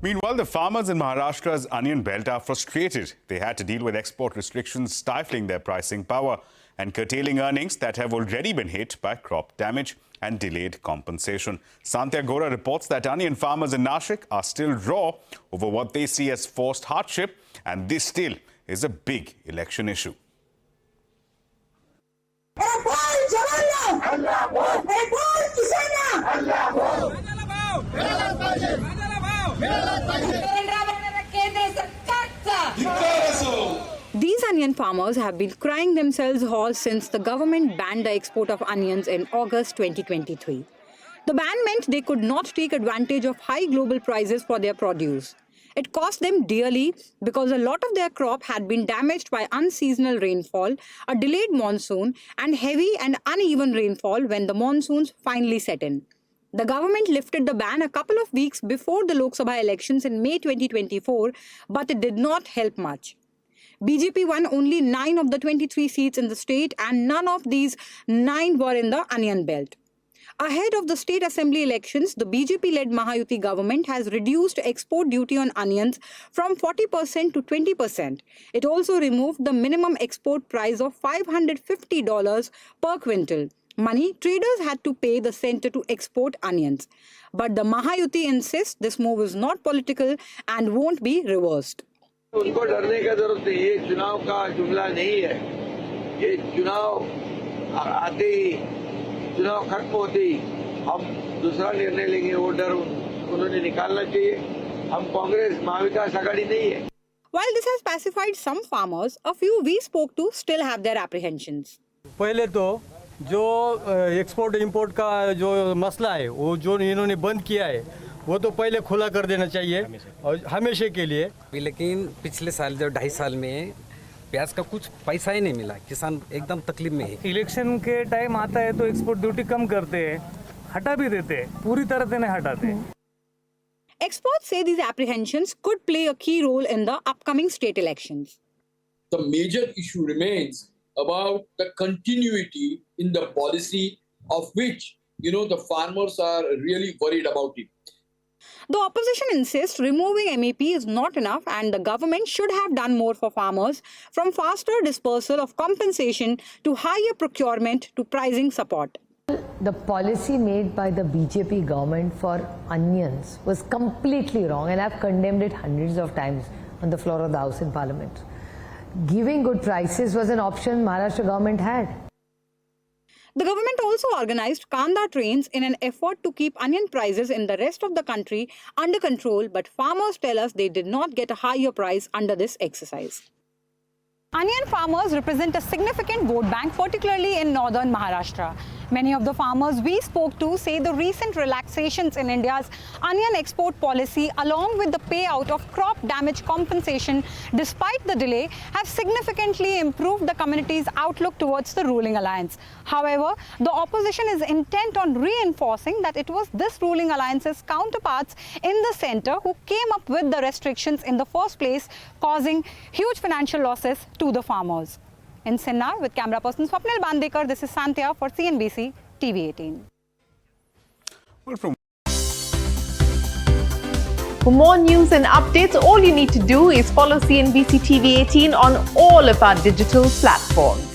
Meanwhile, the farmers in Maharashtra's onion belt are frustrated. They had to deal with export restrictions stifling their pricing power and curtailing earnings that have already been hit by crop damage and delayed compensation. Santya Gora reports that onion farmers in Nashik are still raw over what they see as forced hardship, and this still is a big election issue. These onion farmers have been crying themselves hoarse since the government banned the export of onions in August 2023. The ban meant they could not take advantage of high global prices for their produce. It cost them dearly because a lot of their crop had been damaged by unseasonal rainfall, a delayed monsoon, and heavy and uneven rainfall when the monsoons finally set in. The government lifted the ban a couple of weeks before the Lok Sabha elections in May 2024, but it did not help much. BJP won only 9 of the 23 seats in the state, and none of these 9 were in the onion belt. Ahead of the state assembly elections, the BJP-led Mahayuti government has reduced export duty on onions from 40% to 20%. It also removed the minimum export price of $550 per quintal. Money traders had to pay the center to export onions. But the Mahayuti insists this move is not political and won't be reversed. उनको डरने की जरूरत नहीं, ये चुनाव का जुमला नहीं है। ये चुनाव आते ही, चुनाव खत्म होते ही हम दूसरा निर्णय लेंगे। वो डर उन्होंने निकालना चाहिए। हम कांग्रेस महाविकास आघाड़ी नहीं है। While this has pacified some farmers, a few we spoke to still have their apprehensions. पहले तो जो एक्सपोर्ट इंपोर्ट का जो मसला है, वो जो इन्होंने बंद किया है, वो तो पहले खुला कर देना चाहिए और हमेशा के लिए। लेकिन पिछले साल जो 2.5 साल में प्याज का कुछ पैसा ही नहीं मिला, किसान एकदम तकलीफ में है। इलेक्शन के टाइम आता है तो एक्सपोर्ट ड्यूटी कम करते हैं, हटा भी देते हैं, पूरी तरह से नहीं हटाते। Experts say these apprehensions could play a key role in the upcoming state elections. The major issue remains about the continuity in the policy of which, the farmers are really worried about it. The opposition insists removing MEP is not enough and the government should have done more for farmers, from faster dispersal of compensation to higher procurement to pricing support. The policy made by the BJP government for onions was completely wrong, and I've condemned it hundreds of times on the floor of the House in Parliament. Giving good prices was an option Maharashtra government had. The government also organized Kanda trains in an effort to keep onion prices in the rest of the country under control, but farmers tell us they did not get a higher price under this exercise. Onion farmers represent a significant vote bank, particularly in northern Maharashtra. Many of the farmers we spoke to say the recent relaxations in India's onion export policy, along with the payout of crop damage compensation despite the delay, have significantly improved the community's outlook towards the ruling alliance. However, the opposition is intent on reinforcing that it was this ruling alliance's counterparts in the centre who came up with the restrictions in the first place, causing huge financial losses to the farmers. In Sinnar, with camera person Swapnil Bandekar, this is Santya for CNBC TV18. For more news and updates, all you need to do is follow CNBC TV18 on all of our digital platforms.